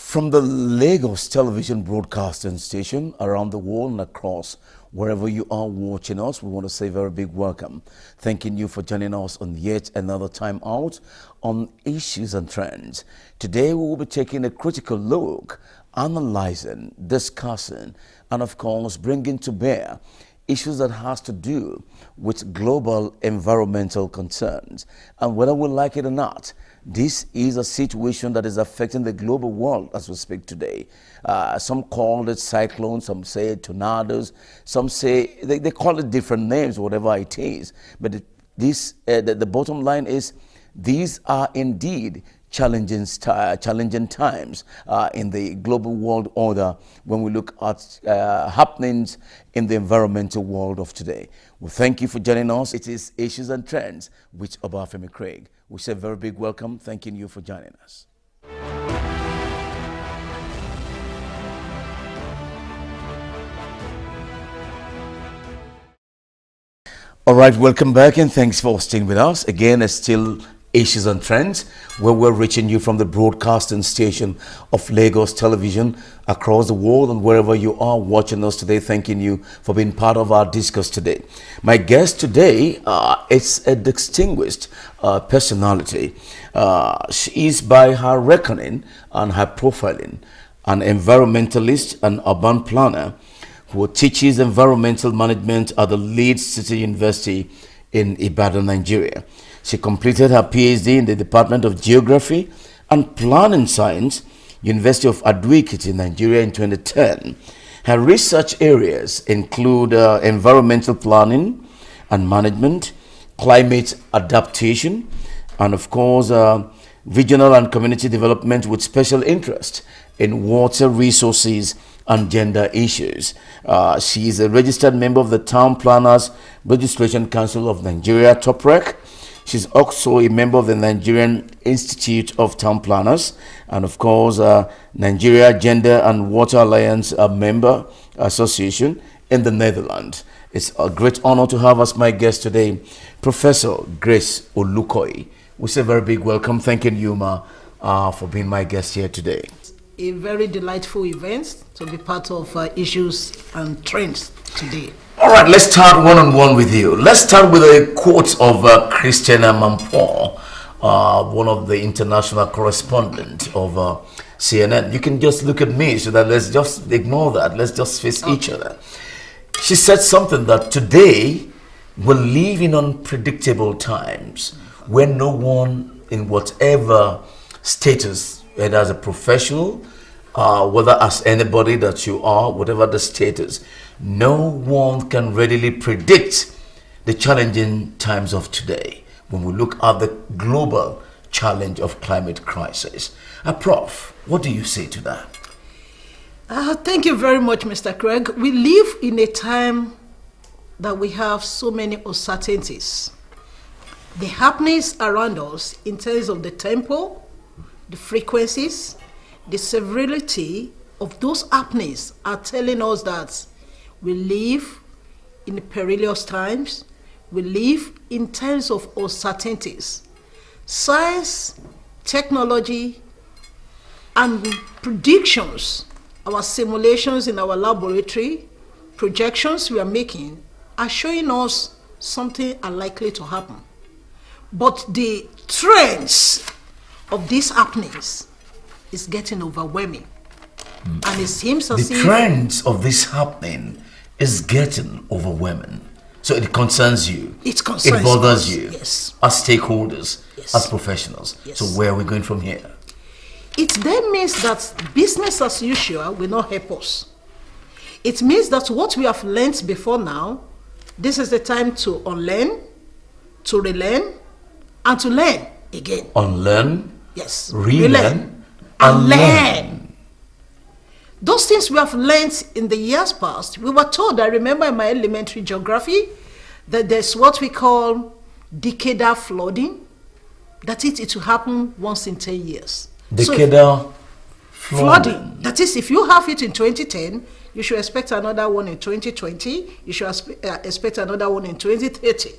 From the Lagos television broadcasting station around the world and across wherever you are watching us, we want to say a very big welcome. Thanking you for joining us on yet another time out on Issues and Trends. Today we will be taking a critical look, analyzing, discussing, and of course bringing to bear issues that has to do with global environmental concerns. And whether we like it or not, this is a situation that is affecting the global world as we speak today. Some call it cyclones, some say tornadoes, some say, they call it different names, whatever it is. But the bottom line is these are indeed challenging times in the global world order when we look at happenings in the environmental world of today. We thank you for joining us. It is Issues and Trends with Obafemi Craig. We say a very big welcome, thanking you for joining us. All right, welcome back and thanks for staying with us. Again, it's still Issues and Trends, where we're reaching you from the broadcasting station of Lagos Television across the world and wherever you are watching us today. Thanking you for being part of our discourse today. My guest today is a distinguished personality. She is, by her reckoning and her profiling, an environmentalist and urban planner who teaches environmental management at the Leeds City University in Ibadan, Nigeria. She completed her PhD in the Department of Geography and Planning Science, University of Ado-Ekiti, Nigeria in 2010. Her research areas include environmental planning and management, climate adaptation, and of course, regional and community development with special interest in water resources and gender issues. She is a registered member of the Town Planners Registration Council of Nigeria, TOPREC. She's also a member of the Nigerian Institute of Town Planners and, of course, Nigeria Gender and Water Alliance member association in the Netherlands. It's a great honor to have as my guest today, Professor Grace Olukoyi. We say a very big welcome. Thanking you, Ma, for being my guest here today. A very delightful event to be part of Issues and Trends today. All right, let's start one-on-one with you. Let's start with a quote of Christiana Mampo, one of the international correspondents of CNN. You can just look at me so that let's just ignore that. Let's just face each other. She said something that today we live in unpredictable times when no one in whatever status, whether as a professional, whether as anybody that you are, whatever the status, no one can readily predict the challenging times of today when we look at the global challenge of climate crisis. Prof, what do you say to that? Thank you very much, Mr. Craig. We live in a time that we have so many uncertainties. The happenings around us in terms of the tempo, the frequencies, the severity of those happenings are telling us that we live in perilous times. We live in times of uncertainties. Science, technology, and predictions, our simulations in our laboratory, projections we are making, are showing us something unlikely to happen. But the trends of these happenings is getting overwhelming. And it seems as the if trends of this happening is getting overwhelming. So it concerns you. It concerns It bothers us. you. Yes. As stakeholders, Yes. as professionals. Yes. So where are we going from here? it then means that business as usual will not help us. It means that what we have learned before now, this is the time to unlearn, to relearn, and to learn again. Unlearn, Yes. relearn, and learn. learn. Those things we have learned in the years past, we were told, I remember in my elementary geography, that there's what we call decadal flooding, that it will happen once in 10 years. Decadal Flooding. That is, if you have it in 2010, you should expect another one in 2020, you should expect another one in 2030.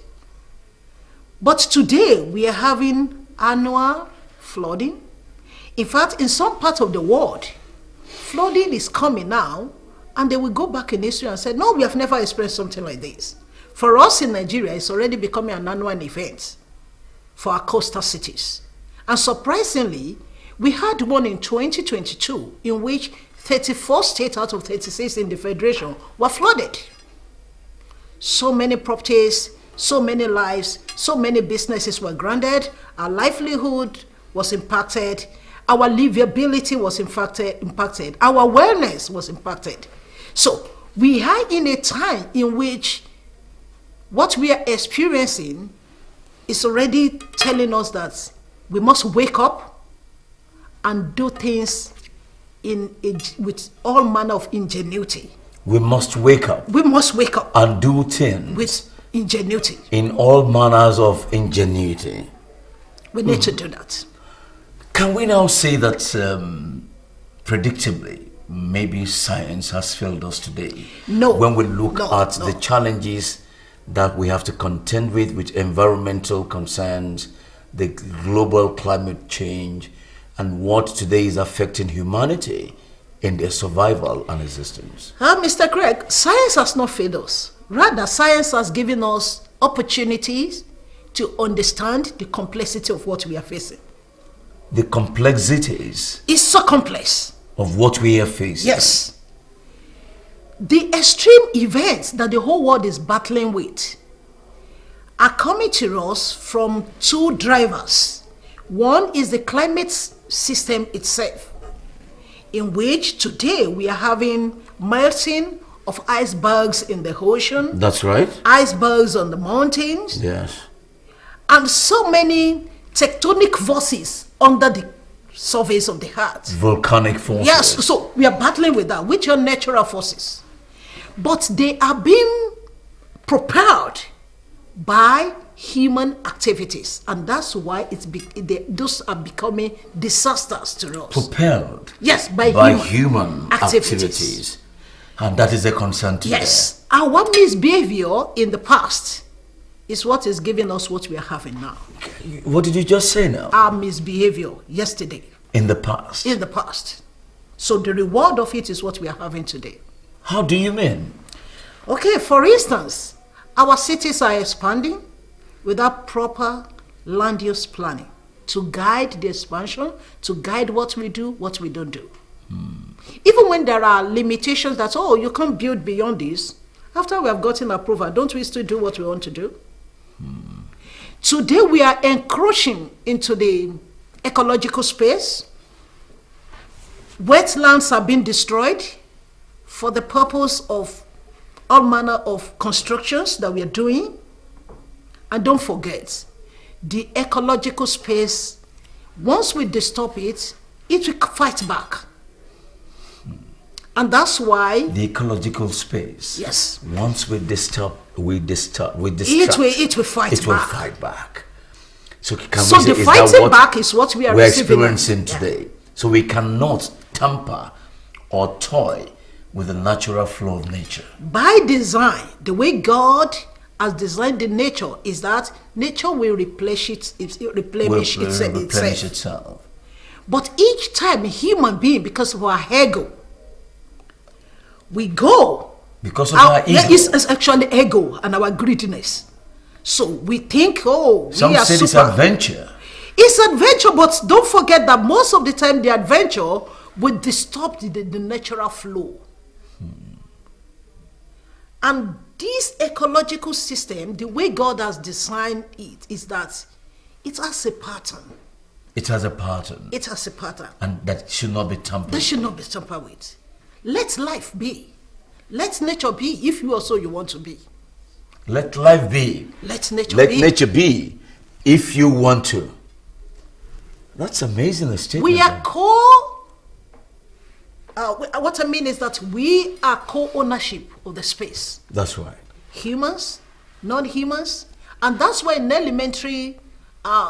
But today, we are having annual flooding. In fact, in some parts of the world, flooding is coming now, and they will go back in history and say, no, we have never experienced something like this. For us in Nigeria, it's already becoming an annual event for our coastal cities. And surprisingly, we had one in 2022 in which 34 states out of 36 in the Federation were flooded. So many properties, so many lives, so many businesses were grounded, our livelihood was impacted, our livability was impacted, our wellness was impacted. So we are in a time in which what we are experiencing is already telling us that we must wake up and do things with all manner of ingenuity. We must wake up. We must wake up and do things with ingenuity. In all manners of ingenuity. We need to do that. Can we now say that predictably, maybe science has failed us today? No. When we look at the challenges that we have to contend with environmental concerns, the global climate change, and what today is affecting humanity in their survival and existence. Mr. Craig, science has not failed us. Rather, science has given us opportunities to understand the complexity of what we are facing. The complexities is so complex of what we are facing. Yes. The extreme events that the whole world is battling with are coming to us from two drivers. One is the climate system itself, in which today we are having melting of icebergs in the ocean. That's right. Icebergs on the mountains. Yes. And so many tectonic forces under the surface of the earth. Volcanic forces. Yes, so we are battling with that, which are natural forces. But they are being propelled by human activities. And that's why those are becoming disasters to us. Propelled? Yes, by human activities. And that is a concern today. Yes. Our misbehavior in the past is what is giving us what we are having now. What did you just say now? Our misbehavior yesterday. In the past? In the past. So the reward of it is what we are having today. How do you mean? Okay, for instance, our cities are expanding without proper land use planning to guide the expansion, to guide what we do, what we don't do. Even when there are limitations that, oh, you can't build beyond this, after we have gotten approval, don't we still do what we want to do? Today we are encroaching into the ecological space. Wetlands are being destroyed for the purpose of all manner of constructions that we are doing. And don't forget, the ecological space, once we disturb it, it will fight back. And that's why the ecological space. Yes. Once we disturb, it will fight back. So the fighting back is what we are experiencing today. So we cannot tamper or toy with the natural flow of nature. By design, the way God has designed the nature is that nature will replenish itself. But each time a human being, because of our ego, we go. Because of our ego. It's actually ego and our greediness. So we think, some say it's adventure. It's adventure, but don't forget that most of the time the adventure would disturb the natural flow. And this ecological system, the way God has designed it, is that it has a pattern. It has a pattern. It has a pattern. And that should not be tampered with. That should not be tampered with. Let life be. Let nature be if you also you want to be. Let life be. Let nature be. Let nature be if you want to. That's amazing, a statement. We are what I mean is that we are co-ownership of the space. That's right. Humans, non-humans, and that's why in elementary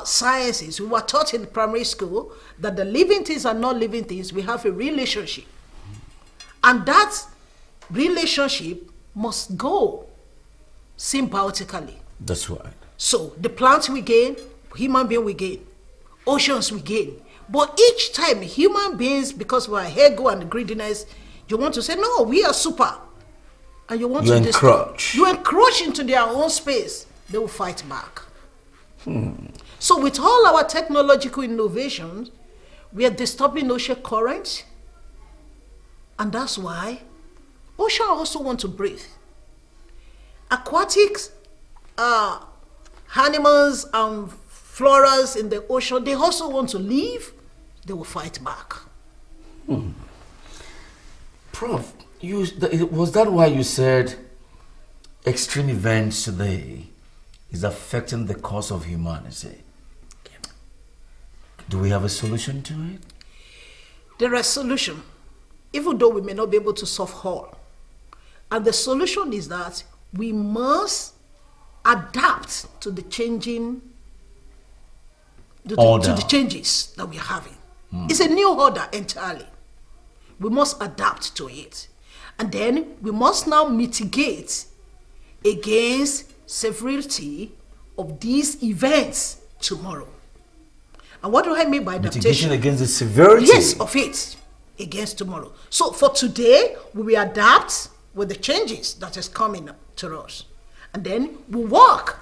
sciences, we were taught in primary school that the living things and non-living things, we have a relationship. And that relationship must go symbiotically. That's right. So the plants we gain, human being we gain, oceans we gain, But each time, human beings, because of our ego and greediness, you want to say, no, we are super. And you want You to encroach. You encroach into their own space. They will fight back. So with all our technological innovations, we are disturbing ocean currents. And that's why ocean also want to breathe. Aquatics, animals and floras in the ocean, they also want to live. They will fight back. Prof, was that why you said extreme events today is affecting the course of humanity? Do we have a solution to it? There is a solution, even though we may not be able to solve all. And the solution is that we must adapt to the changing, to the changes that we are having. It's a new order entirely. We must adapt to it. And then we must now mitigate against severity of these events tomorrow. And what do I mean by adaptation? Mitigation against the severity? Yes, of it, against tomorrow. So for today, we will adapt with the changes that is coming to us. And then we work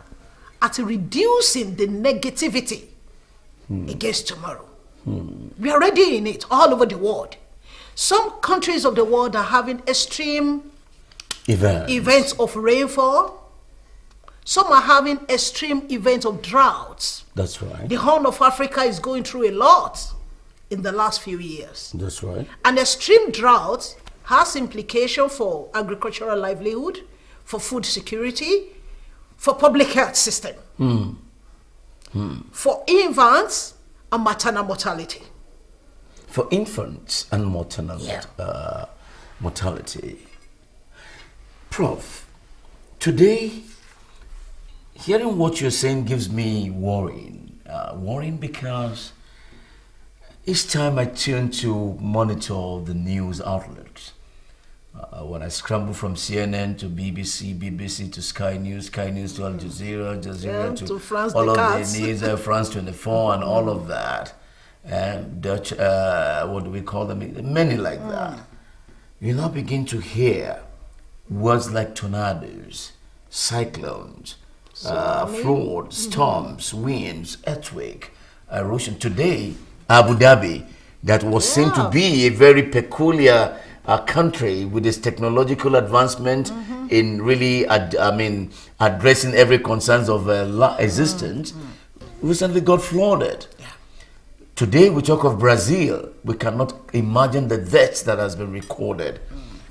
at reducing the negativity against tomorrow. We are already in it all over the world. Some countries of the world are having extreme events of rainfall. Some are having extreme events of droughts. That's right. The Horn of Africa is going through a lot in the last few years. That's right. An extreme drought has implication for agricultural livelihood, for food security, for public health system, for infants and maternal mortality. For infants and maternal mortality. Prof, today, hearing what you're saying gives me worrying. Worrying because each time I tune to monitor the news outlets, when I scramble from CNN to BBC to Sky News to Al Jazeera, to France all of Descartes. the news, France 24 and all of that, and Dutch, what do we call them? Many like that. You now begin to hear words like tornadoes, cyclones, floods, storms, winds, earthquake, erosion. Today, Abu Dhabi, that was seen to be a very peculiar country with its technological advancement in really, addressing every concerns of existence, recently got flooded. Today we talk of Brazil. We cannot imagine the deaths that has been recorded.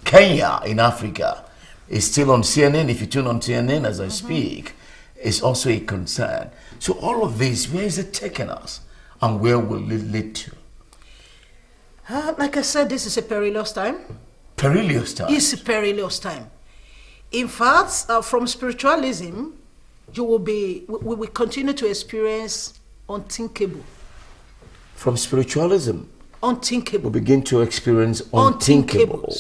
Kenya in Africa is still on CNN. If you tune on CNN as I speak, it's also a concern. So all of this, where is it taking us? And where will it lead to? Like I said, this is a perilous time. Perilous time? It's a perilous time. In fact, from spiritualism, we will continue to experience unthinkable. From spiritualism, Unthinkable. we begin to experience unthinkable.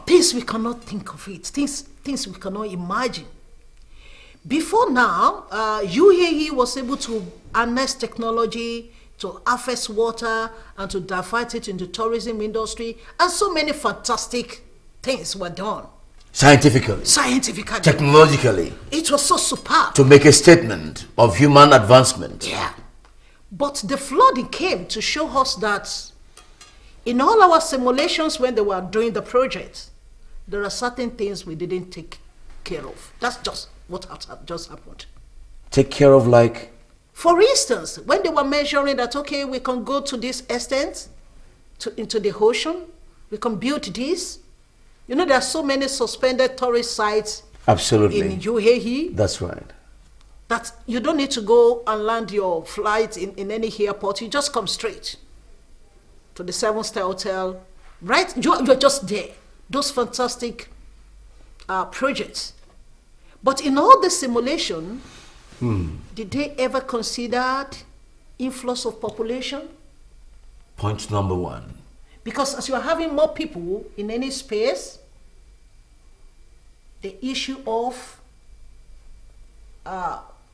Things we cannot think of it. Things we cannot imagine. Before now, UAE was able to harness technology to harvest water and to divert it into tourism industry, and so many fantastic things were done. Scientifically, technologically, it was so superb to make a statement of human advancement. Yeah. But the flooding came to show us that in all our simulations when they were doing the project, there are certain things we didn't take care of. That's just what just happened. Take care of, like? For instance, when they were measuring that, okay, we can go to this extent, into the ocean, we can build this. You know, there are so many suspended tourist sites Absolutely. in UAE. That's right. That you don't need to go and land your flight in any airport. You just come straight to the 7-star hotel. Right? You're just there. Those fantastic projects. But in all the simulation, did they ever consider influx of population? Point number one. Because as you are having more people in any space, the issue of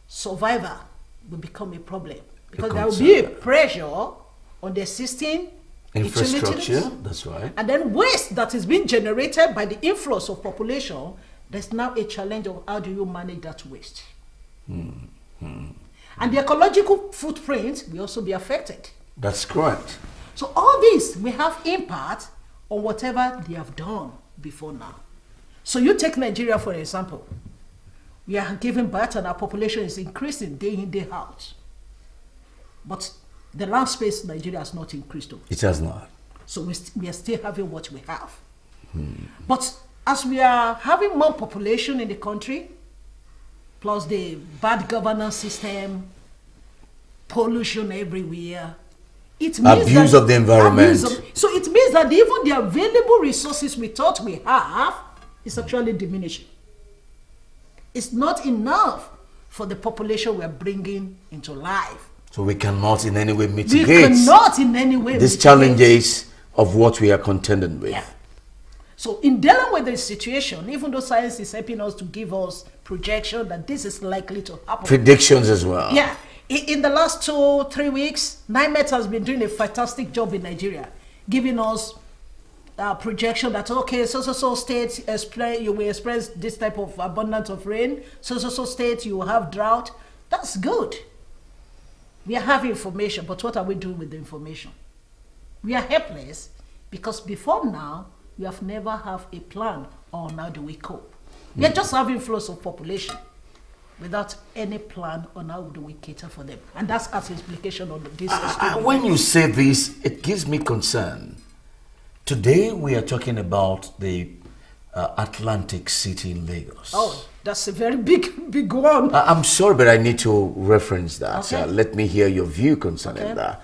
survivor will become a problem. Because there will be a pressure on the existing infrastructure. utilities. That's right. And then waste that is being generated by the influx of population, there's now a challenge of how do you manage that waste. And the ecological footprint will also be affected. That's correct. So all these will have impact on whatever they have done before now. So you take Nigeria for example. We are giving birth and our population is increasing day in, day out. But the land space in Nigeria has not increased. It has not. So we are still having what we have. But as we are having more population in the country, plus the bad governance system, pollution everywhere, it means Abuse that of the environment. So it means that even the available resources we thought we have is actually diminishing. It's not enough for the population we are bringing into life. So we cannot in any way We mitigate cannot in any way these mitigate. challenges of what we are contending with. Yeah. So in dealing with this situation, even though science is helping us to give us projection that this is likely to happen. Predictions as well. Yeah. In the last 2-3 weeks, NIMET has been doing a fantastic job in Nigeria, giving us projection that, okay, so state, you will experience this type of abundance of rain. So state, you will have drought. That's good. We are having information, but what are we doing with the information? We are helpless because before now, we have never have a plan on how do we cope. We are just having flows of population without any plan on how do we cater for them. And that's as implication on this. When you say this, it gives me concern. Today we are talking about the Atlantic City in Lagos. Oh, that's a very big one. I'm sorry, but I need to reference that. Okay. Let me hear your view concerning that.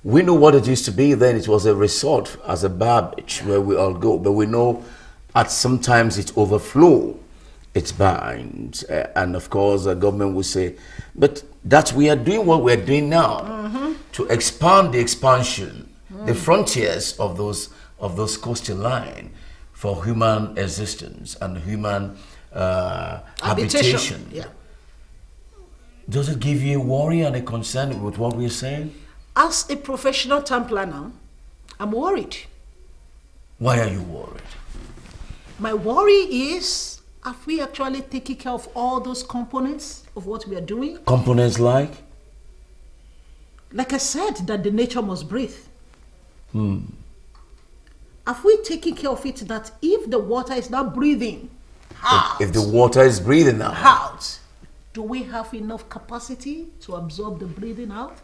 We know what it used to be then. It was a resort as a bar beach where we all go. But we know at sometimes it overflow. It's banned. And of course, the government will say, but that we are doing what we are doing now to expand the expansion, the frontiers of those coastal line for human existence and human habitation. Yeah. Does it give you a worry and a concern with what we're saying? As a professional town planner, I'm worried. Why are you worried? My worry is, have we actually taken care of all those components of what we are doing? Components like? Like I said, that the nature must breathe. Have we taken care of it that if the water is not breathing out, If the water is breathing out, do we have enough capacity to absorb the breathing out?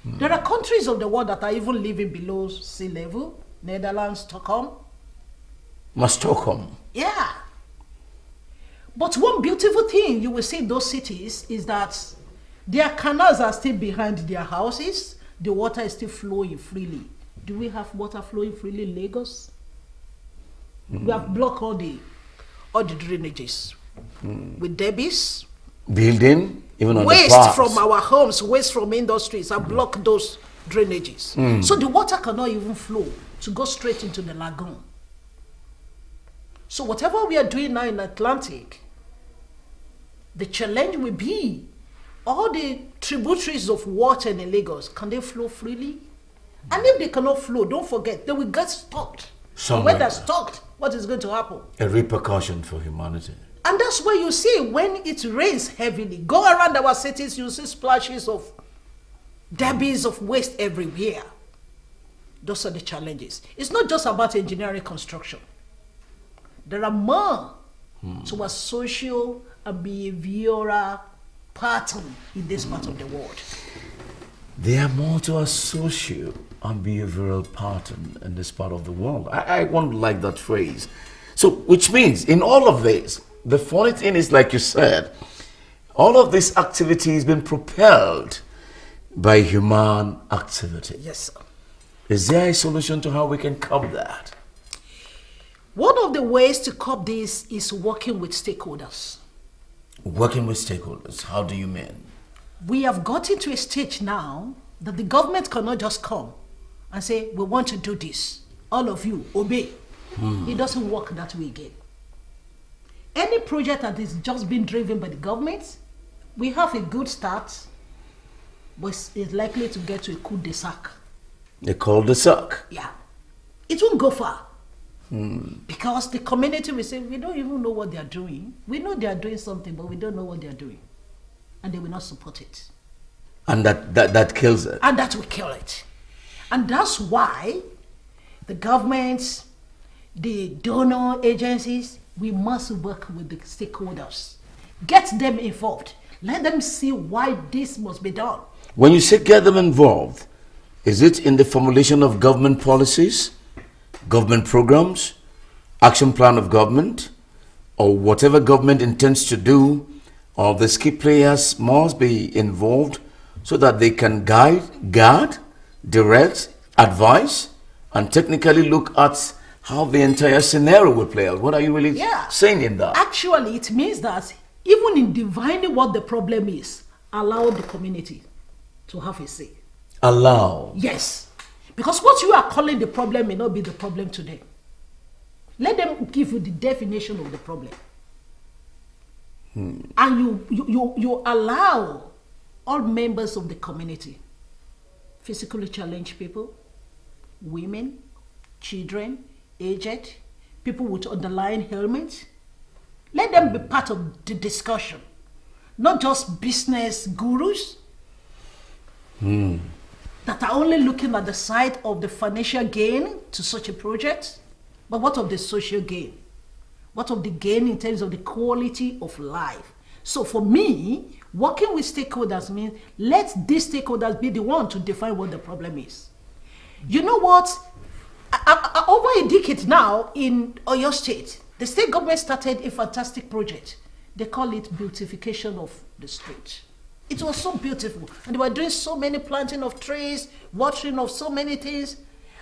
There are countries of the world that are even living below sea level. Netherlands, Stockholm. Stockholm. Yeah. But one beautiful thing you will see in those cities is that their canals are still behind their houses. The water is still flowing freely. Do we have water flowing freely in Lagos? We have blocked all the drainages with debies. Building, even on Waste the parks. from our homes, waste from industries have blocked those drainages. So the water cannot even flow to go straight into the lagoon. So whatever we are doing now in Atlantic, the challenge will be all the tributaries of water in Lagos, can they flow freely? And if they cannot flow, don't forget, they will get stopped. And when they're stopped, what is going to happen? A repercussion for humanity. And that's why you see when it rains heavily, go around our cities, you see splashes of debris of waste everywhere. Those are the challenges. It's not just about engineering construction. There are more to a social and behavioral pattern in this part of the world. There are more to a social and behavioral pattern in this part of the world. I won't like that phrase. So, which means in all of this, the funny thing is, like you said, all of this activity has been propelled by human activity. Yes, sir. Is there a solution to how we can curb that? One of the ways to curb this is working with stakeholders. Working with stakeholders, how do you mean? We have gotten to a stage now that the government cannot just come and say, we want to do this. All of you, obey. It doesn't work that way again. Any project that is just being driven by the government, we have a good start. but it's likely to get to a cul-de-sac. They call the suck. Yeah. It won't go far. Because the community will say, we don't even know what they are doing. We know they are doing something, but we don't know what they are doing. And they will not support it. And that kills it. And that will kill it. And that's why the governments, the donor agencies, we must work with the stakeholders. Get them involved. Let them see why this must be done. When you say get them involved, is it in the formulation of government policies, government programs, action plan of government, or whatever government intends to do, or the key players must be involved so that they can guard, direct, advise, and technically look at how the entire scenario will play out? What are you really saying in that? Actually, it means that even in divining what the problem is, allow the community to have a say. Allow? Yes. Because what you are calling the problem may not be the problem today. Let them give you the definition of the problem. And you allow all members of the community, physically challenged people, women, children, aged, people with underlying ailments, let them be part of the discussion. Not just business gurus that are only looking at the side of the financial gain to such a project, but what of the social gain? What of the gain in terms of the quality of life? So for me, working with stakeholders means let these stakeholders be the one to define what the problem is. You know what? Over a decade now in Oyo State, the state government started a fantastic project. They call it beautification of the street. It was so beautiful. And they were doing so many planting of trees, watering of so many things.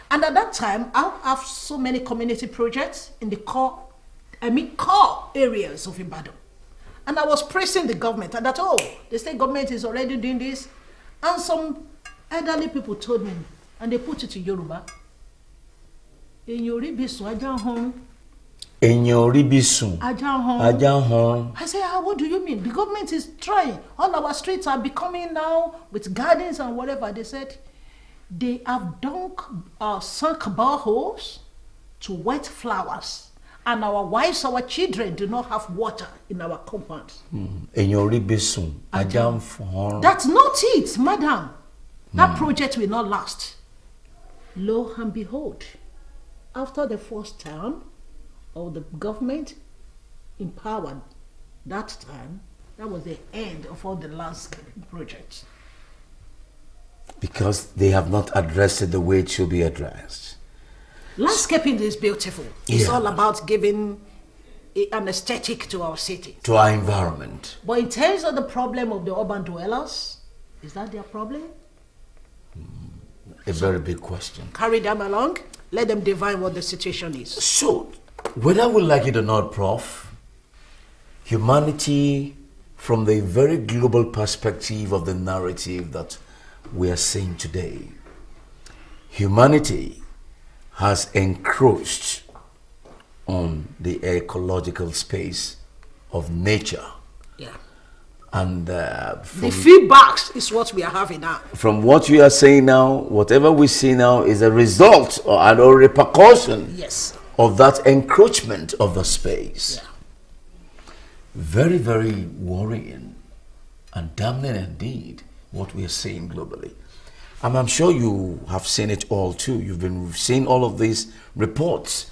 And at that time, I have so many community projects in the core areas of Ibadan. And I was praising the government and that, the state government is already doing this. And some elderly people told me, and they put it in Yoruba, I said, what do you mean? The government is trying. All our streets are becoming now with gardens and whatever. They said they have sunk boreholes to wet flowers. And our wives, our children do not have water in our compounds. That's not it, madam. That project will not last. Lo and behold, after the first term of the government empowered that time, that was the end of all the landscaping projects. Because they have not addressed it the way it should be addressed. Landscaping is beautiful. It's all about giving an aesthetic to our city. To our environment. But in terms of the problem of the urban dwellers, is that their problem? A very big question. Carry them along. Let them define what the situation is. So, whether we like it or not, Prof, humanity, from the very global perspective of the narrative that we are seeing today, humanity has encroached on the ecological space of nature. Yeah. And the feedbacks is what we are having now. From what you are saying now, whatever we see now is a result or repercussion of that encroachment of the space. Yeah. Very, very worrying and damning indeed what we are seeing globally. And I'm sure you have seen it all too. You've been seeing all of these reports,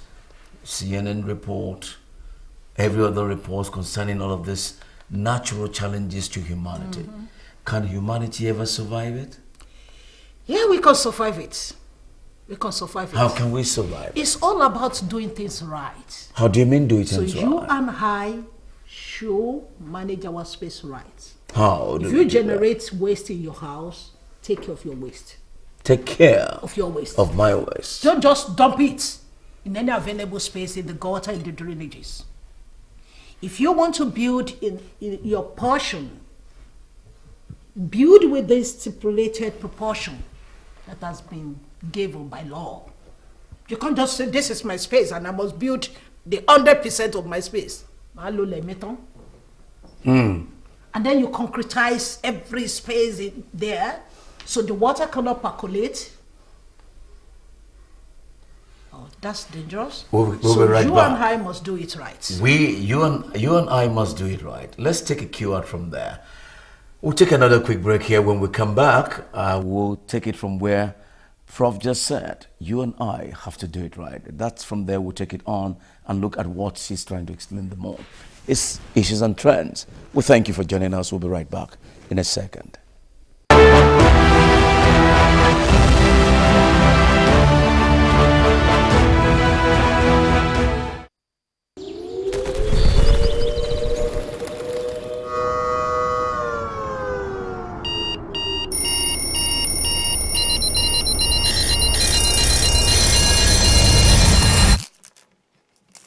CNN report, every other report concerning all of this natural challenges to humanity. Can humanity ever survive it? Yeah, we can survive it. We can survive it. How can we survive it? It's all about doing things right. How do you mean do it things right? So you and I should manage our space right. How? If you generate waste in your house, take care of your waste. Take care of your waste. Of my waste. Don't just dump it in any available space in the gutter, in the drainages. If you want to build in your portion, build with the stipulated proportion that has been given by law. You can't just say, this is my space and I must build the 100% of my space. And then you concretize every space in there So the water cannot percolate. Oh, that's dangerous. We'll so be right you back. and I must do it right. You and I must do it right. Let's take a cue out from there. We'll take another quick break here. When we come back, we'll take it from where Prof just said. You and I have to do it right. That's from there we'll take it on and look at what she's trying to explain the more. It's Issues and Trends. We thank you for joining us. We'll be right back in a second.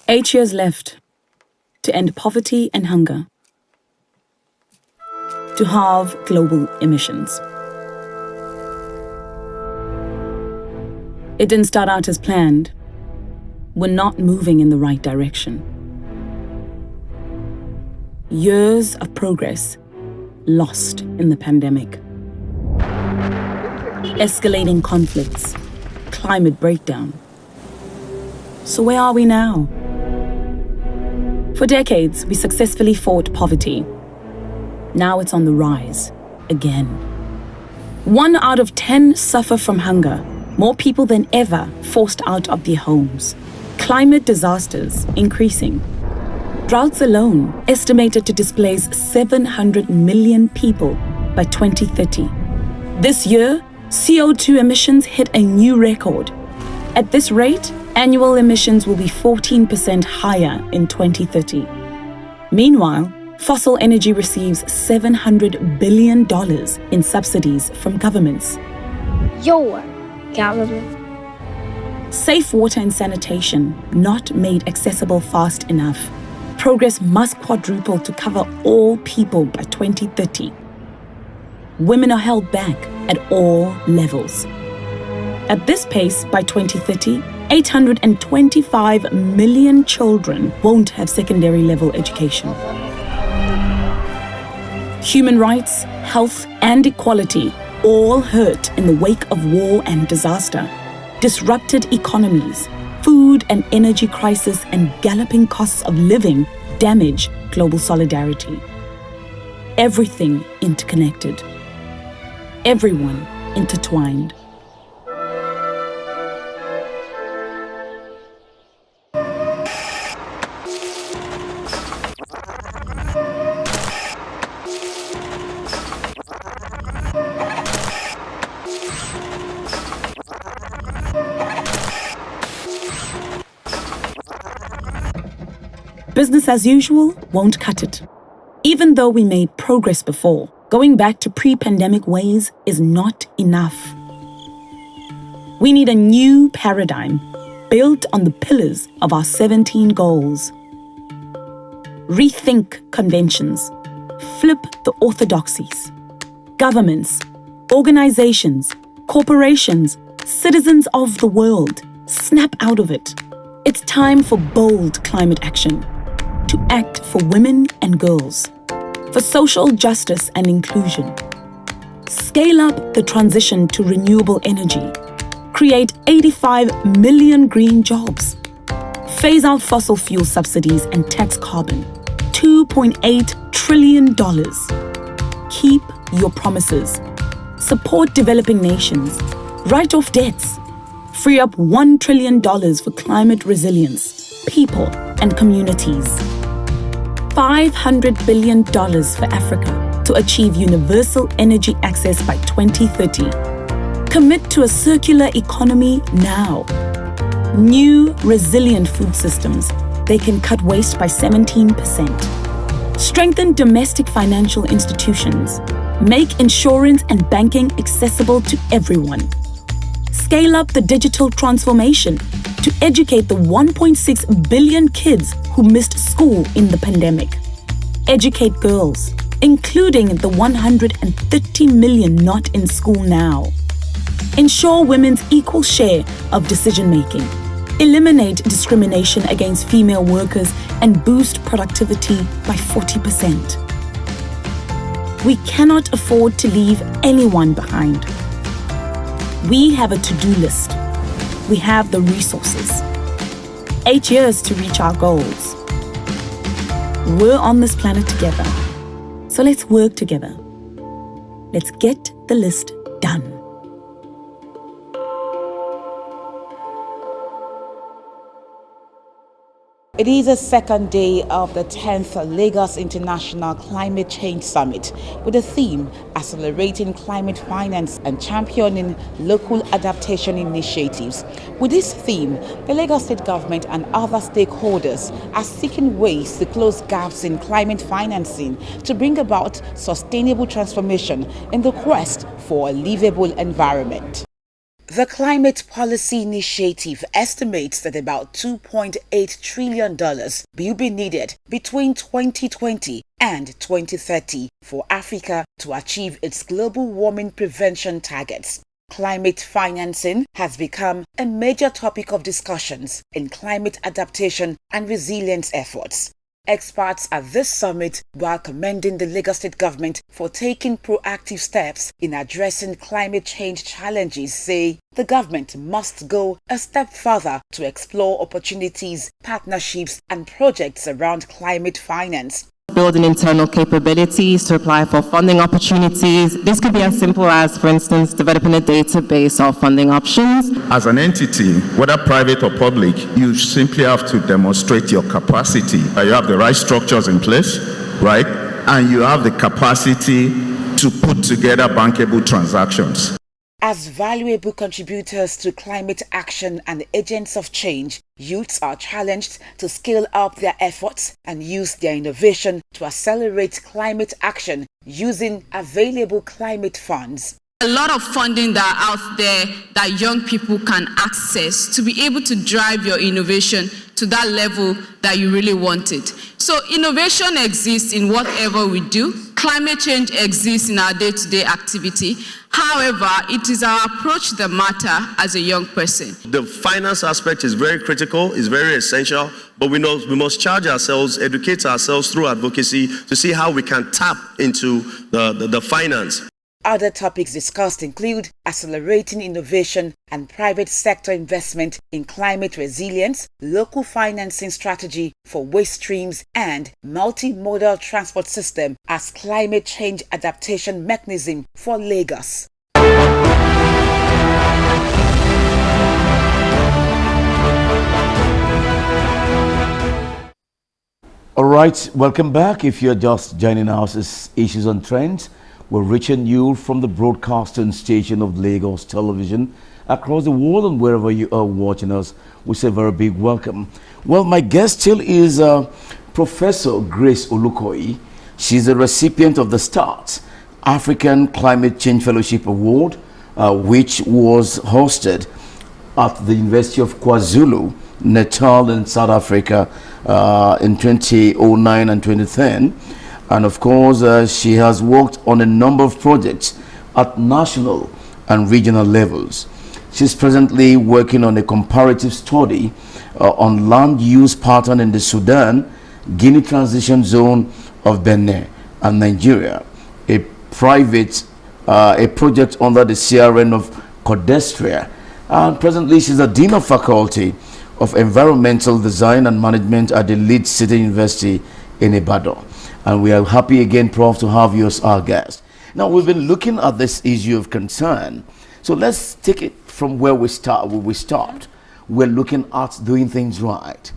Eight years left to end poverty and hunger, to halve global emissions. It didn't start out as planned. We're not moving in the right direction. Years of progress lost in the pandemic. Escalating conflicts, climate breakdown. So where are we now? For decades, we successfully fought poverty. Now it's on the rise, again. 1 out of 10 suffer from hunger, more people than ever forced out of their homes. Climate disasters increasing. Droughts alone estimated to displace 700 million people by 2030. This year, CO2 emissions hit a new record. At this rate, annual emissions will be 14% higher in 2030. Meanwhile, fossil energy receives $700 billion in subsidies from governments. Your government. Safe water and sanitation not made accessible fast enough. Progress must quadruple to cover all people by 2030. Women are held back at all levels. At this pace, by 2030, 825 million children won't have secondary level education. Human rights, health, and equality all hurt in the wake of war and disaster. Disrupted economies, food and energy crisis, and galloping costs of living damage global solidarity. Everything interconnected. Everyone intertwined. Business as usual won't cut it. Even though we made progress before, going back to pre-pandemic ways is not enough. We need a new paradigm built on the pillars of our 17 goals. Rethink conventions. Flip the orthodoxies. Governments, organizations, corporations, citizens of the world, snap out of it. It's time for bold climate action. To act for women and girls, for social justice and inclusion. Scale up the transition to renewable energy. Create 85 million green jobs. Phase out fossil fuel subsidies and tax carbon. $2.8 trillion. Keep your promises. Support developing nations. Write off debts. Free up $1 trillion for climate resilience, people and communities. $500 billion for Africa to achieve universal energy access by 2030. Commit to a circular economy now. New, resilient food systems. They can cut waste by 17%. Strengthen domestic financial institutions. Make insurance and banking accessible to everyone. Scale up the digital transformation to educate the 1.6 billion kids who missed school in the pandemic. Educate girls, including the 130 million not in school now. Ensure women's equal share of decision-making. Eliminate discrimination against female workers and boost productivity by 40%. We cannot afford to leave anyone behind. We have a to-do list. We have the resources. 8 years to reach our goals. We're on this planet together. So let's work together. Let's get the list done. It is the second day of the 10th Lagos International Climate Change Summit with the theme Accelerating Climate Finance and Championing Local Adaptation Initiatives. With this theme, the Lagos State Government and other stakeholders are seeking ways to close gaps in climate financing to bring about sustainable transformation in the quest for a livable environment. The Climate Policy Initiative estimates that about $2.8 trillion will be needed between 2020 and 2030 for Africa to achieve its global warming prevention targets. Climate financing has become a major topic of discussions in climate adaptation and resilience efforts. Experts at this summit, while commending the Lagos State Government for taking proactive steps in addressing climate change challenges, say the government must go a step further to explore opportunities, partnerships, and projects around climate finance. Building internal capabilities to apply for funding opportunities. This could be as simple as, for instance, developing a database of funding options. As an entity, whether private or public, you simply have to demonstrate your capacity. You have the right structures in place, right? And you have the capacity to put together bankable transactions. As valuable contributors to climate action and agents of change, youths are challenged to scale up their efforts and use their innovation to accelerate climate action using available climate funds. A lot of funding that are out there that young people can access to be able to drive your innovation to that level that you really want it. So innovation exists in whatever we do. Climate change exists in our day-to-day activity. However, it is our approach that matters as a young person. The finance aspect is very critical, is very essential, but we must charge ourselves, educate ourselves through advocacy to see how we can tap into the finance. Other topics discussed include accelerating innovation and private sector investment in climate resilience, local financing strategy for waste streams, and multimodal transport system as climate change adaptation mechanism for Lagos. All right, welcome back. If you're just joining us, it's Issues on Trends. We're reaching you from the broadcasting station of Lagos Television across the world, and wherever you are watching us, we say a very big welcome. Well, my guest still is Professor Grace Olukoyi. She's a recipient of the START African Climate Change Fellowship Award, which was hosted at the University of KwaZulu Natal in South Africa in 2009 and 2010. And of course, she has worked on a number of projects at national and regional levels. She's presently working on a comparative study on land use pattern in the Sudan, Guinea Transition Zone of Benin and Nigeria, a project under the CRN of Codestria. And presently, she's a Dean of Faculty of Environmental Design and Management at the Leeds City University in Ibadan. And we are happy again, Prof, to have you as our guest. Now, we've been looking at this issue of concern. So let's take it from where we stopped. We're looking at doing things right.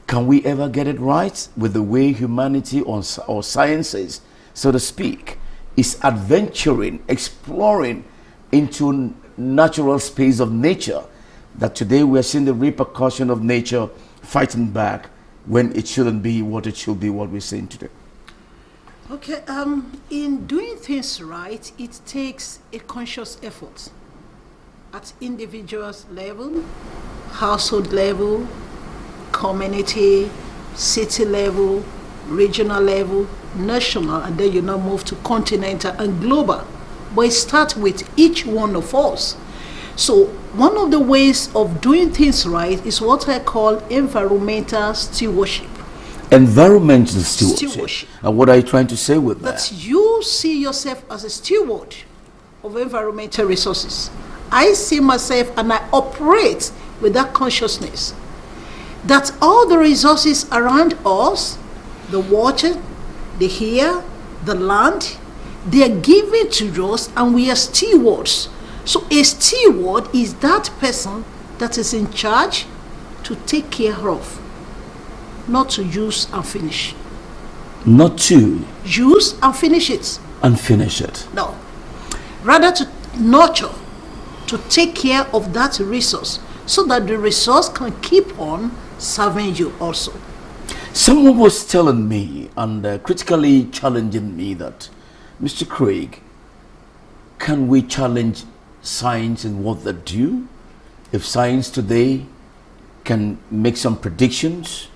Can we ever get it right with the way humanity or sciences, so to speak, is adventuring, exploring into natural space of nature, that today we're seeing the repercussion of nature fighting back when it shouldn't be what it should be, what we're seeing today? Okay, in doing things right, it takes a conscious effort at individuals level, household level, community, city level, regional level, national, and then you now move to continental and global. But it starts with each one of us. So one of the ways of doing things right is what I call environmental stewardship. Environmental stewardship. And what are you trying to say with that? That you see yourself as a steward of environmental resources. I see myself and I operate with that consciousness that all the resources around us, the water, the air, the land, they are given to us and we are stewards. So a steward is that person that is in charge to take care of, not to use and finish. Not to Use and finish it. and finish it. No. Rather to nurture, to take care of that resource so that the resource can keep on serving you also. Someone was telling me and critically challenging me that, Mr. Craig, can we challenge science in what they do? If science today can make some predictions,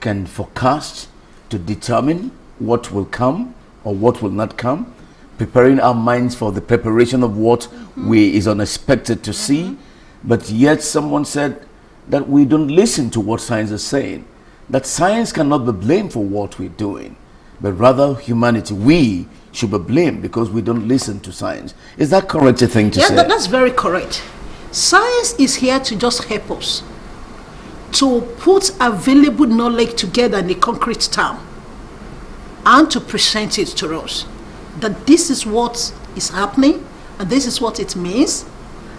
can forecast to determine what will come or what will not come, preparing our minds for the preparation of what we is unexpected to see, but yet someone said that we don't listen to what science is saying, that science cannot be blamed for what we're doing, but rather humanity, we should be blamed because we don't listen to science. Is that correct, a thing to say? Yeah, that's very correct. Science is here to just help us to put available knowledge together in a concrete term and to present it to us that this is what is happening and this is what it means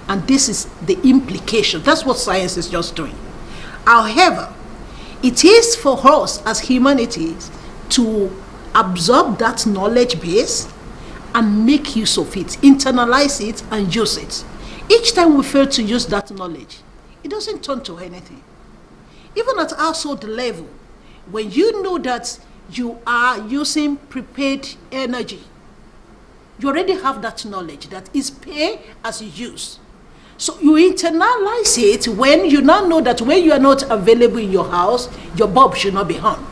and this is the implication. That's what science is just doing. However, it is for us as humanities to absorb that knowledge base and make use of it, internalize it and use it. Each time we fail to use that knowledge, it doesn't turn to anything. Even at household level, when you know that you are using prepaid energy, you already have that knowledge that is pay as you use. So you internalize it when you now know that when you are not available in your house, your bulb should not be on.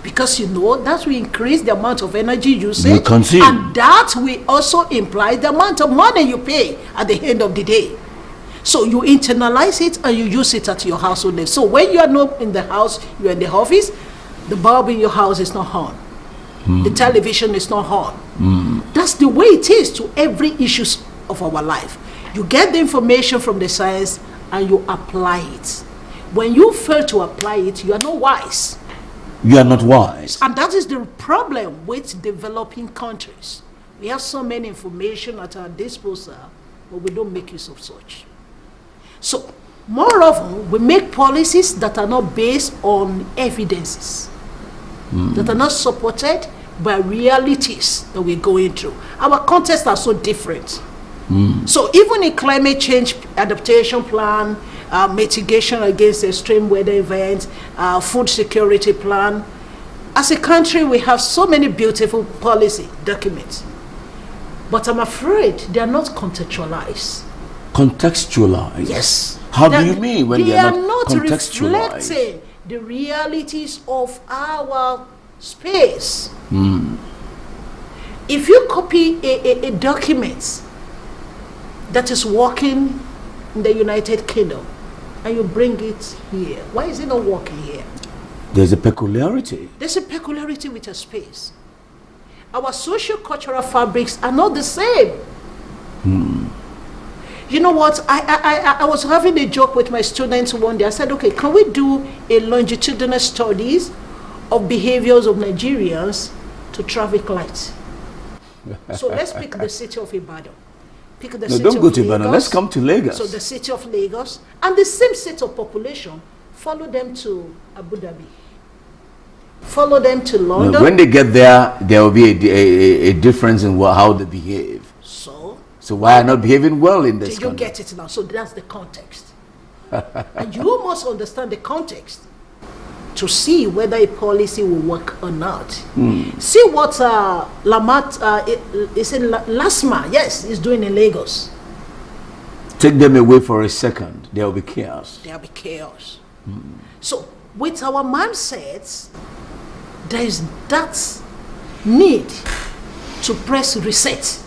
Because you know that will increase the amount of energy usage, you consume, and that will also imply the amount of money you pay at the end of the day. So you internalize it and you use it at your household level. So when you are not in the house, you are in the office, the bulb in your house is not on. The television is not on. That's the way it is to every issues of our life. You get the information from the science and you apply it. When you fail to apply it, you are not wise. You are not wise. And that is the problem with developing countries. We have so many information at our disposal, but we don't make use of such. So, more often, we make policies that are not based on evidences, that are not supported by realities that we're going through. Our contexts are so different. So even a climate change adaptation plan, mitigation against extreme weather events, food security plan, as a country we have so many beautiful policy documents, but I'm afraid they are not contextualized. Contextualized? Yes. How do you mean when they are not contextualized? Reflecting the realities of our space. If you copy a document that is working in the United Kingdom and you bring it here, why is it not working here? There's a peculiarity. There's a peculiarity with a space. Our socio-cultural fabrics are not the same. You know what? I was having a joke with my students one day. I said, okay, can we do a longitudinal studies of behaviors of Nigerians to traffic lights? So let's pick the city of Ibadan. Pick the city don't go of to Ibadan. Lagos. Let's come to Lagos. So the city of Lagos and the same set of population, follow them to Abu Dhabi. Follow them to London. When they get there, there will be a difference in how they behave. So why are not behaving well in this country? You get it now. So that's the context. And you must understand the context to see whether a policy will work or not. See what LASMA, yes, is doing in Lagos. Take them away for a second, there will be chaos. There will be chaos. So with our mindsets, there is that need to press reset.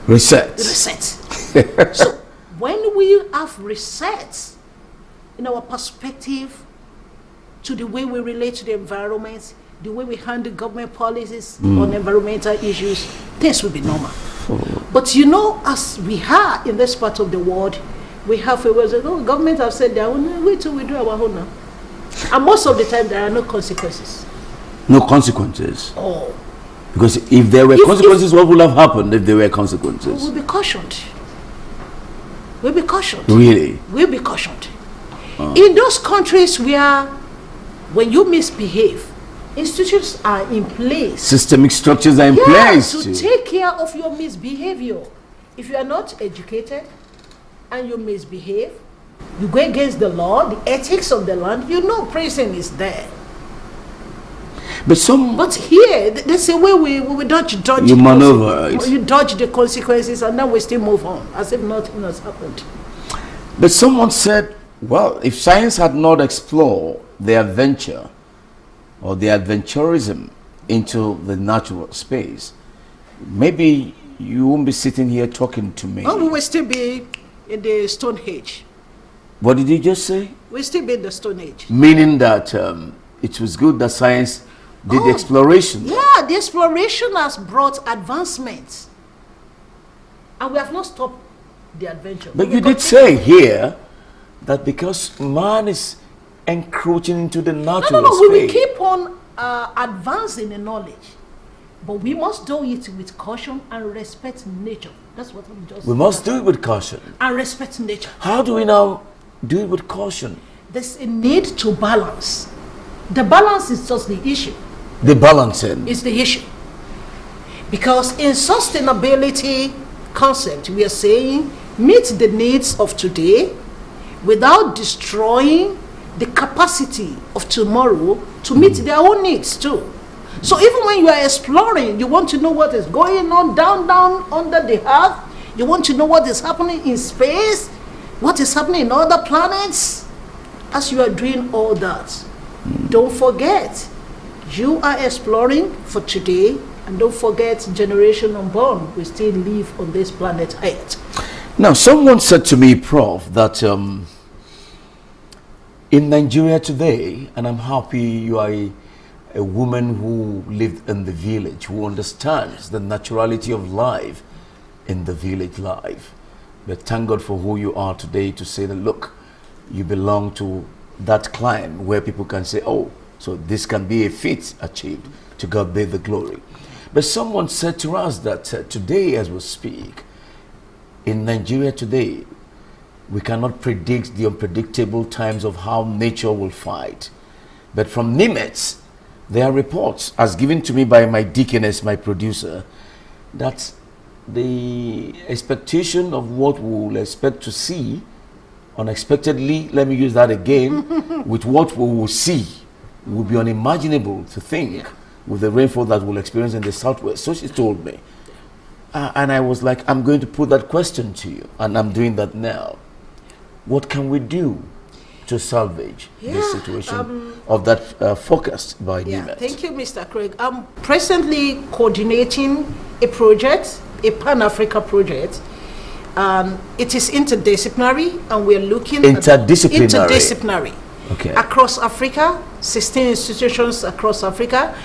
Reset. So when we have reset in our perspective to the way we relate to the environment, the way we handle government policies on environmental issues, things will be normal. But you know, as we are in this part of the world, we have a way, government have said their own, wait till we do our own now. And most of the time, there are no consequences. No consequences. Oh. Because if there were consequences, what would have happened if there were consequences? We'll be cautioned. We'll be cautioned. Really? We'll be cautioned. In those countries where, when you misbehave, institutions are in place. Systemic structures are in place to take care of your misbehavior. If you are not educated and you misbehave, you go against the law, the ethics of the land, you know prison is there. But here, there's a way we dodge. You maneuver it. You dodge the consequences and then we still move on as if nothing has happened. But someone said, well, if science had not explored the adventure or the adventurism into the natural space, maybe you won't be sitting here talking to me. Oh, we will still be in the Stone Age. What did you just say? We'll still be in the Stone Age. Meaning that it was good that science did the exploration. Yeah, the exploration has brought advancements. And we have not stopped the adventure. But you did say here that because man is encroaching into the natural space. We will keep on advancing in knowledge. But we must do it with caution and respect nature. That's what I'm just saying. We must do it with caution. And respect nature. How do we now do it with caution? There's a need to balance. The balance is just the issue. The balancing is the issue. Because in sustainability concept, we are saying meet the needs of today without destroying the capacity of tomorrow to meet their own needs too. So even when you are exploring, you want to know what is going on down under the earth. You want to know what is happening in space, what is happening in other planets. As you are doing all that, don't forget, you are exploring for today, and don't forget, generation unborn will still live on this planet Earth. Now, someone said to me, Prof, that in Nigeria today, and I'm happy you are a woman who lived in the village, who understands the naturality of life in the village life. But thank God for who you are today to say that, look, you belong to that climb where people can say, oh, so this can be a feat achieved. To God be the glory. But someone said to us that today as we speak, in Nigeria today, we cannot predict the unpredictable times of how nature will fight. But from NIMETS, there are reports, as given to me by my deaconess, my producer, that the expectation of what we will expect to see unexpectedly, let me use that again, with what we will see, will be unimaginable to think with the rainfall that we'll experience in the southwest. So she told me. And I was like, I'm going to put that question to you. And I'm doing that now. What can we do to salvage this situation of that forecast by NIMET? Thank you, Mr. Craig. I'm presently coordinating a project, a Pan-Africa project. It is interdisciplinary, and we're looking at interdisciplinary. Okay. Across Africa, 16 institutions across Africa.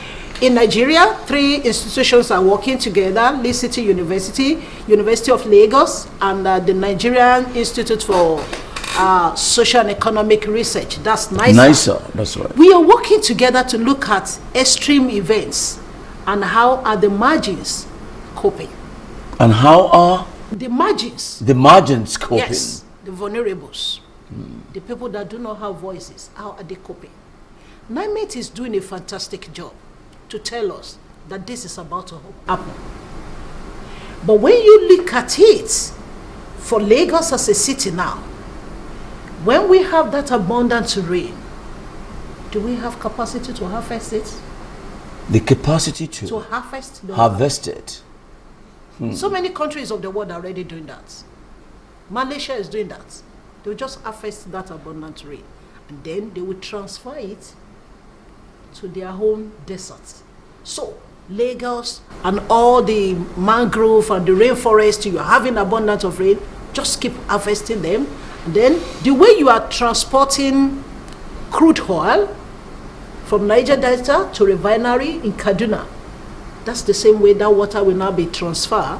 In Nigeria, 3 institutions are working together: Lee City University, University of Lagos, and the Nigerian Institute for Social and Economic Research. That's NISA. NISA, that's right. We are working together to look at extreme events and how are the margins coping. And how are the margins? The margins coping. Yes, the vulnerables. The people that do not have voices, how are they coping? NIMET is doing a fantastic job to tell us that this is about to happen. But when you look at it, for Lagos as a city now, when we have that abundant rain, do we have capacity to harvest it? The capacity to harvest it. So many countries of the world are already doing that. Malaysia is doing that. They will just harvest that abundant rain, and then they will transfer it to their own deserts. So Lagos and all the mangrove and the rainforest, you are having abundance of rain, just keep harvesting them. And then the way you are transporting crude oil from Niger Delta to refinery in Kaduna, that's the same way that water will now be transferred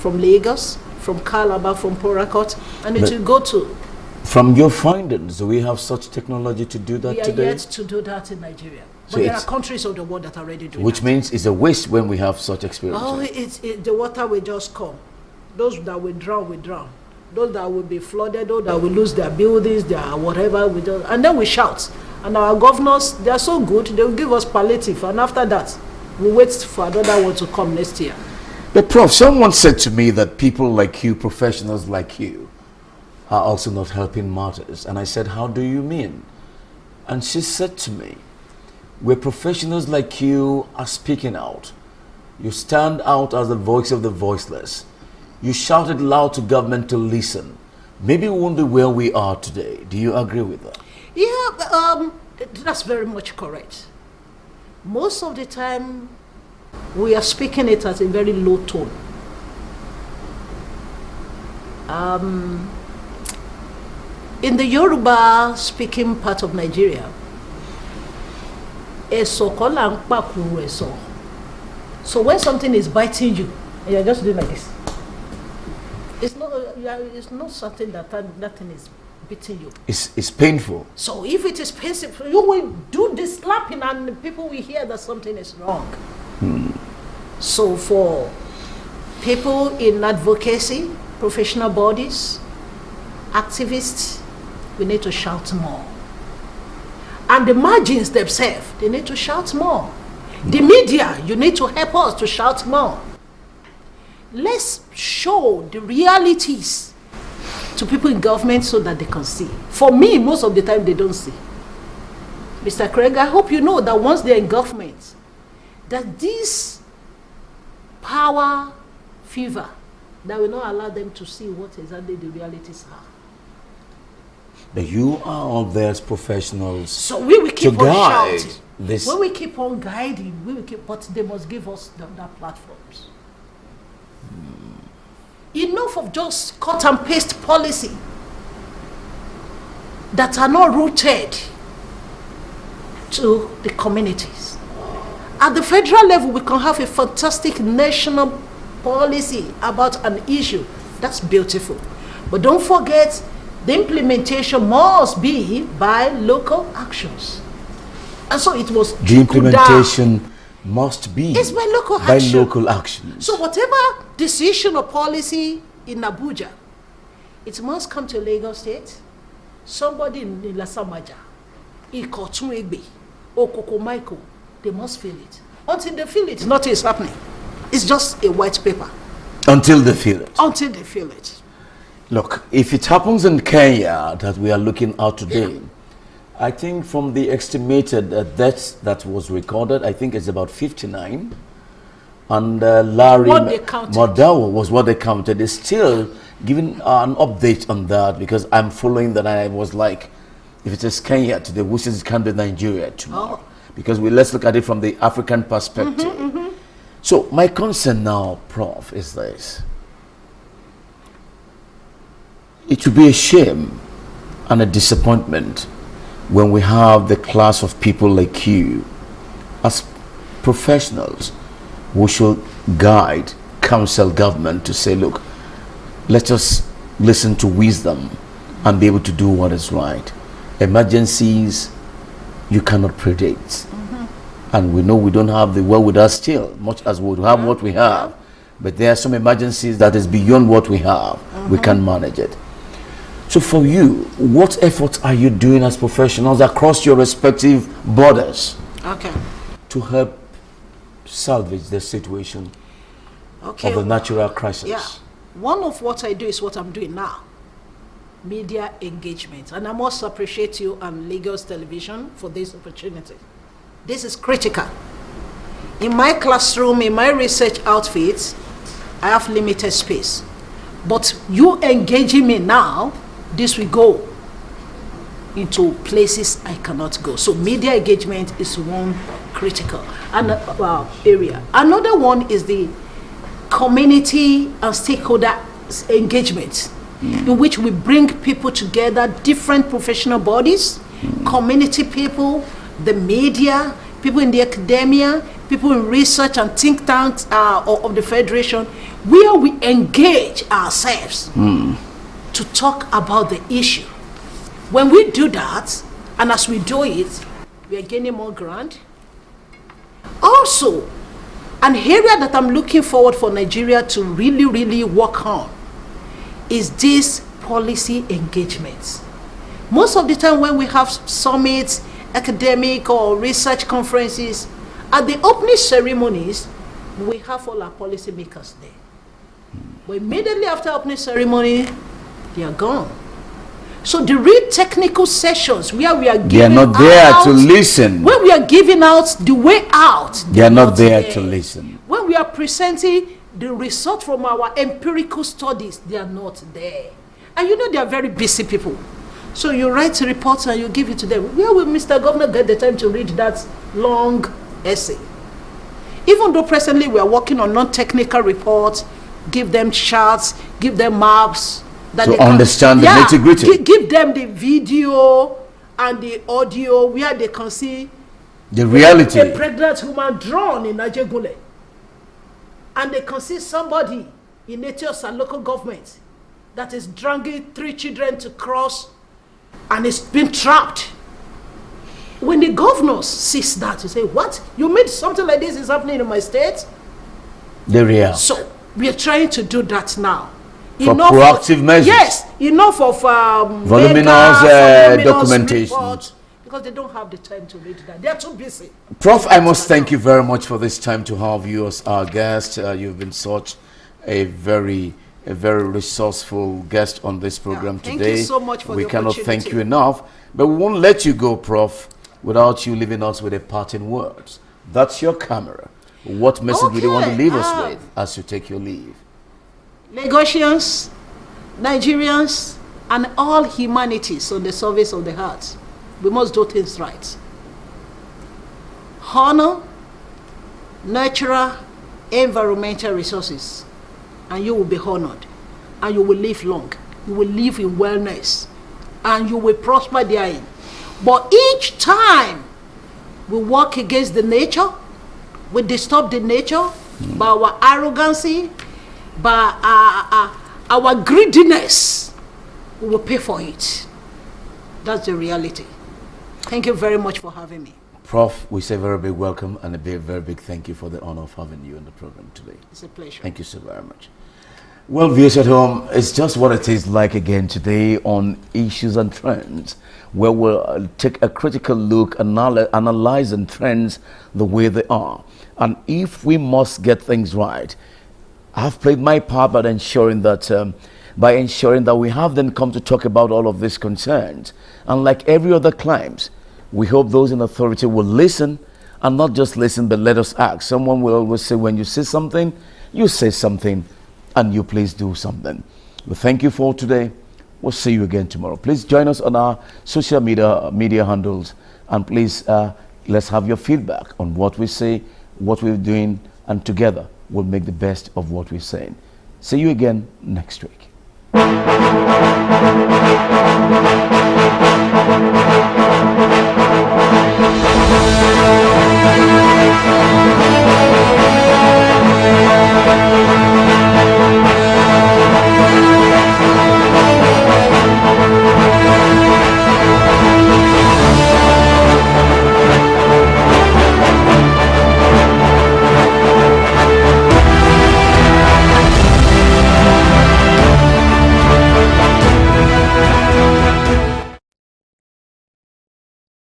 from Lagos, from Calabar, from Port Harcourt, and it will go to. From your findings, do we have such technology to do that We are today? yet to do that in Nigeria. So But there are it's- countries of the world that are already doing Which that. means it's a waste when we have such experience. Oh, the water will just come. Those that will drown, will drown. Those that will be flooded, those that will lose their buildings, their whatever, and then we shout. And our governors, they are so good, they will give us palliative. And after that, we wait for another one to come next year. But Prof, someone said to me that people like you, professionals like you, are also not helping matters. And I said, how do you mean? And she said to me, where professionals like you are speaking out, you stand out as the voice of the voiceless. You shouted loud to government to listen. Maybe we won't be where we are today. Do you agree with that? Yeah, that's very much correct. Most of the time, we are speaking it at a very low tone. In the Yoruba speaking part of Nigeria, so when something is biting you, and you're just doing like this, it's not something that thing is beating you. It's painful. So if it is painful, you will do this slapping and people will hear that something is wrong. So for people in advocacy, professional bodies, activists, we need to shout more. And the margins themselves, they need to shout more. The media, you need to help us to shout more. Let's show the realities to people in government so that they can see. For me, most of the time, they don't see. Mr. Craig, I hope you know that once they're in government, that this power fever, that will not allow them to see what exactly the realities are. But you are out there as professionals. So we will keep to on guide shouting. this. When we keep on guiding, we will keep, but they must give us that platforms. Enough of just cut and paste policy that are not rooted to the communities. At the federal level, we can have a fantastic national policy about an issue. That's beautiful. But don't forget, the implementation must be by local actions. And so it was The implementation must be It's by local by action. local actions. So whatever decision or policy in Abuja, it must come to Lagos State. Somebody in Lasamaja, Ikotun Egbe, Okoko Michael, they must feel it. Until they feel it, nothing is happening. It's just a white paper. Until they feel it. Until they feel it. Look, if it happens in Kenya that we are looking at today, I think from the estimated deaths that was recorded, I think it's about 59. And Larry What they counted. Madawa was what they counted. It's still giving an update on that because I'm following that. I was like, if it is Kenya today, which is can be Nigeria tomorrow? Because let's look at it from the African perspective. So my concern now, Prof, is this. It would be a shame and a disappointment when we have the class of people like you as professionals who should guide, counsel government to say, look, let us listen to wisdom and be able to do what is right. Emergencies, you cannot predict. And we know we don't have the world with us still, much as we would have what we have. But there are some emergencies that is beyond what we have. We can manage it. So for you, what efforts are you doing as professionals across your respective borders Okay. to help salvage the situation Okay. of the natural crisis? Yeah. One of what I do is what I'm doing now. Media engagement. And I must appreciate you and Lagos Television for this opportunity. This is critical. In my classroom, in my research outfits, I have limited space. But you engaging me now, this will go into places I cannot go. So media engagement is one critical area. Another one is the community and stakeholder engagement, in which we bring people together, different professional bodies, community people, the media, people in the academia, people in research and think tanks of the Federation. where we engage ourselves to talk about the issue. When we do that, and as we do it, we are gaining more ground. Also, an area that I'm looking forward for Nigeria to really, really work on is this policy engagements. Most of the time when we have summits, academic or research conferences, at the opening ceremonies, we have all our policymakers there. But immediately after opening ceremony, they are gone. So the real technical sessions where we are giving They are not there out, to listen. when we are giving out the way out, They are not there to listen. When we are presenting the result from our empirical studies, they are not there. And you know they are very busy people. So you write a report and you give it to them. Where will Mr. Governor get the time to read that long essay? Even though presently we are working on non-technical reports, give them charts, give them maps. That To they can understand the nitty-gritty. Give them the video and the audio where they can see The reality. a pregnant woman drawn in Ajegule. And they can see somebody in Etiosa local government that is dragging 3 children to cross and is being trapped. When the governor sees that, you say, what? You made something like this is happening in my state? The real. So we are trying to do that now. For proactive measures. Yes, enough of voluminous documentation. reports, because they don't have the time to read that. They are too busy. Prof, I must thank you very much for this time to have you as our guest. You've been such a very resourceful guest on this program Thank today. you so much for we the cannot thank opportunity. you enough, but we won't let you go, Prof, without you leaving us with a parting words. That's your camera. What message would you want to leave us with as you take your leave? Lagosians, Nigerians, and all humanities on the service of the heart, we must do things right. Honor natural, environmental resources, and you will be honored, and you will live long. You will live in wellness, and you will prosper therein. But each time we work against the nature, we disturb the nature by our arrogancy, by our greediness, we will pay for it. That's the reality. Thank you very much for having me. Prof, we say very big welcome and a very big thank you for the honor of having you on the program today. It's a pleasure. Thank you so very much. Well, viewers at home, it's just what it is like again today on Issues and Trends, where we'll take a critical look, analyzing trends the way they are. And if we must get things right, I've played my part by ensuring that we have them come to talk about all of these concerns. And like every other claims, we hope those in authority will listen, and not just listen, but let us act. Someone will always say, when you say something, you say something, and you please do something. We thank you for today. We'll see you again tomorrow. Please join us on our social media handles, and please let's have your feedback on what we say, what we're doing, and together we'll make the best of what we're saying. See you again next week.